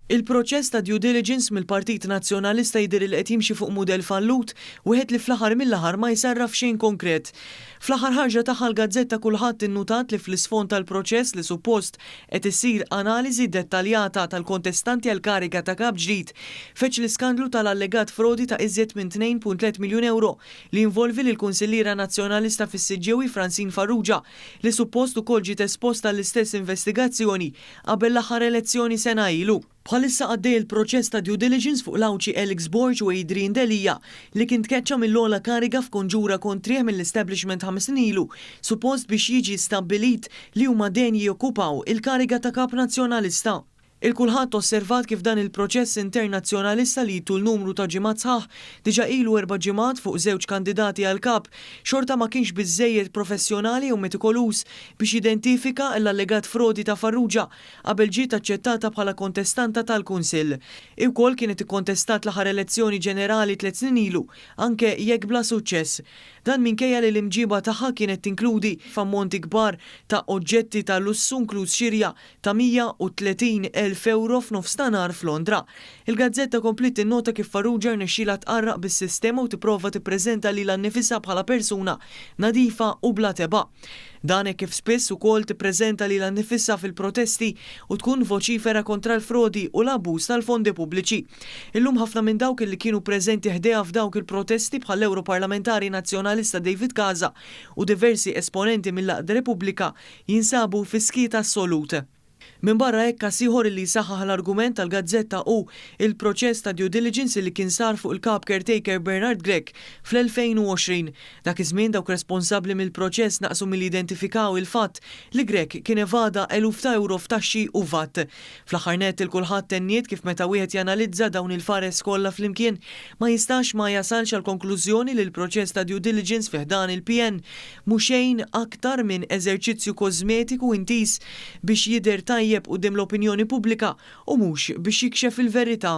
Il-proċess ta' due diligence mill-Partit Nazzjonalista jidher li qed jimxi fuq mudell fallut wieħed li fl-aħħar mill-aħħar ma jsarraf xejn konkret. Fl-aħħar ħarġa tagħha l-Gazzetta kulħadd innutat li fl-isfond tal-proċess li suppost qed isir analiżi dettaljata tal-kontestanti għal kariga ta' kap ġdid feċ l-iskandlu tal-allegat frodi ta' iżjed minn 2.3 miljun euro li involvi lil kunsilliera nazzjonalista fis-Siġġewi Francine Farrugia li suppost ukoll ġiet esposta l-istess investigazzjoni qabel l-aħħar elezzjoni sena ilu. Bħalissa għaddej il-proċess ta' due diligence fuq l-awċi Alex Borg u Adrian Delija li kien tkeċċa mill-ogħla kariga f'konġura kontrih mill-establishment 5 snin ilu, suppost biex jiġi stabbilit li huma dejn jokkupaw il-kariga ta' kap nazzjonalista. Il-kulħadd osservat kif dan il-proċess internazzjonalista li tul numru ta' ġimgħat sħaħ diġà ilu 4 ġimgħat fuq żewġ kandidati għal kap xorta ma kienx biżżejjed professjonali u metikolus biex identifika l-allegat frodi ta' Farrugia qabel ġiet aċċettata bħala kontestanta tal-Kunsill. Wkoll kienet ikkontestat l-aħħar elezzjoni ġenerali 3 snin ilu, anke jekk bla suċċess. Dan minkejja li l-imġiba tagħha kienet tinkludi f'ammonti kbar ta' oġġetti ta' lussu inkluż xirja ta' 130,000 euro f'nofs ta' nar f'Londra. Il-Gazzetta komplit innota kif Farrugia rnexxielha tqarraq bis-sistema u tipprova tippreżenta lilha nnifisha bħala persuna nadifa u bla teba'. Dan hekk kif spiss ukoll tippreżenta lilha nnifisha fil-protesti u tkun voċifera kontra l-frodi u l-abbuż tal-fondi pubbliċi. Illum ħafna minn dawk li kienu preżenti ħdejha f'dawk il-protesti bħal Europarlamentari Nazzjonalista David Casa u diversi esponenti mill-Aqda Repubblika jinsabu fi skiet assolut. Min barra hekk każ ieħor li saħħaħ l-argument tal-Gazzetta u il-proċess ta' due diligence li kien sar fuq il-kap caretaker Bernard Grech fl-2020. Dak iż-żmien dawk responsabbli mill-proċess naqsu mill-identifikaw il-fatt li Grech kien evada eluf ta' euro f'taxxi u VAT. Fl-aħħar nett il-kulħadd tenniet kif meta wieħed janalizza dawn il-fares kollha flimkien ma jistax ma jasalx għal konklużjoni li l-proċess ta' due diligence fih dan il-PN mhux xejn aktar minn eżerċizzju kosmetiku intis biex jidher tajjeb quddiem l-opinjoni pubblika u mhux biex jikxef il-verità.